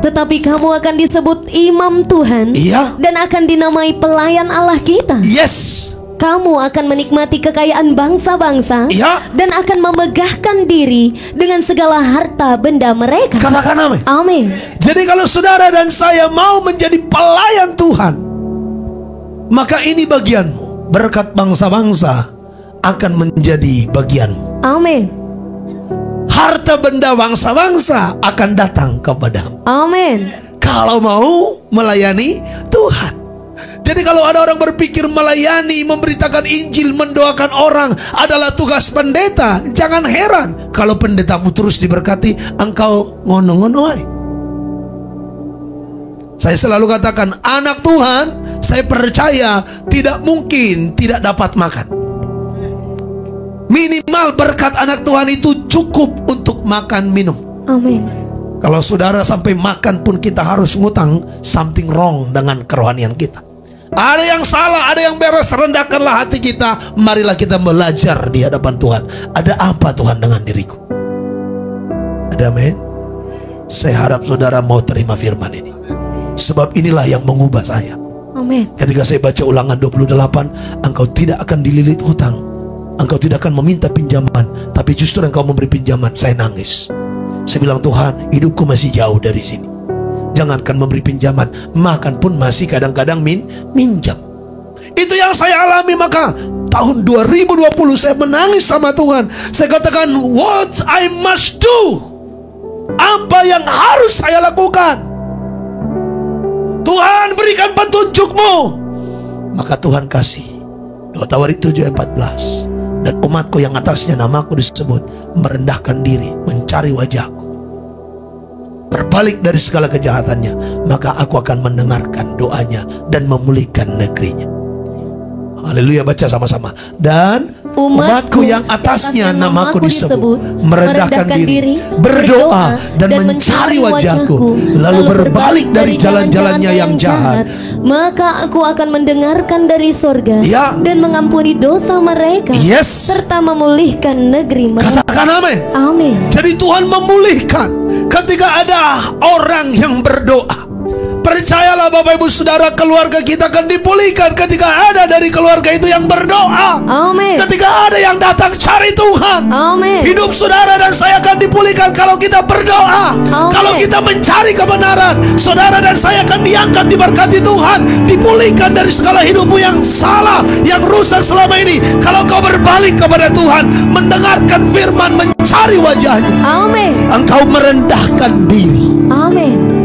Tetapi kamu akan disebut imam Tuhan. Iya. Dan akan dinamai pelayan Allah kita. Yes. Kamu akan menikmati kekayaan bangsa-bangsa. Iya. Dan akan memegahkan diri dengan segala harta benda mereka. Katakan amin. Amin. Jadi kalau saudara dan saya mau menjadi pelayan Tuhan, maka ini bagianmu. Berkat bangsa-bangsa akan menjadi bagianmu. Amin. Harta benda bangsa-bangsa akan datang kepadamu. Amin. Kalau mau melayani Tuhan. Jadi kalau ada orang berpikir melayani, memberitakan Injil, mendoakan orang adalah tugas pendeta, jangan heran kalau pendetamu terus diberkati, engkau ngono-ngono. Saya selalu katakan, anak Tuhan, saya percaya tidak mungkin tidak dapat makan. Minimal berkat anak Tuhan itu cukup untuk makan minum. Amin. Kalau saudara sampai makan pun kita harus ngutang, something wrong dengan kerohanian kita. Ada yang salah, ada yang beres. Rendahkanlah hati kita. Marilah kita belajar di hadapan Tuhan. Ada apa Tuhan dengan diriku? Ada amin? Saya harap saudara mau terima firman ini. Sebab inilah yang mengubah saya. Amin. Ketika saya baca Ulangan 28, engkau tidak akan dililit hutang, engkau tidak akan meminta pinjaman, tapi justru engkau memberi pinjaman. Saya nangis. Saya bilang, Tuhan, hidupku masih jauh dari sini. Jangankan memberi pinjaman, makan pun masih kadang-kadang minjam. Itu yang saya alami. Maka tahun 2020 saya menangis sama Tuhan. Saya katakan, what I must do, apa yang harus saya lakukan? Tuhan, berikan petunjukmu. Maka Tuhan kasih 2 Tawarik 7:14. Dan umatku yang atasnya namaku disebut merendahkan diri, mencari wajahku, berbalik dari segala kejahatannya, maka aku akan mendengarkan doanya dan memulihkan negerinya. Haleluya, baca sama-sama. Dan umatku yang atasnya namaku disebut merendahkan diri, berdoa dan mencari wajahku, lalu berbalik dari jalan-jalannya yang jahat, maka aku akan mendengarkan dari sorga, ya, dan mengampuni dosa mereka, yes, serta memulihkan negeri mereka. Katakan amin. Amin. Jadi Tuhan memulihkan ketika ada orang yang berdoa. Percayalah Bapak Ibu Saudara, keluarga kita akan dipulihkan ketika ada dari keluarga itu yang berdoa. Amin. Ketika ada yang datang cari Tuhan. Amin. Hidup saudara dan saya akan dipulihkan kalau kita berdoa. Amin. Kalau kita mencari kebenaran, saudara dan saya akan diangkat, diberkati Tuhan, dipulihkan dari segala hidupmu yang salah, yang rusak selama ini. Kalau kau berbalik kepada Tuhan, mendengarkan firman, mencari wajahnya, Amin. engkau merendahkan diri. Amin.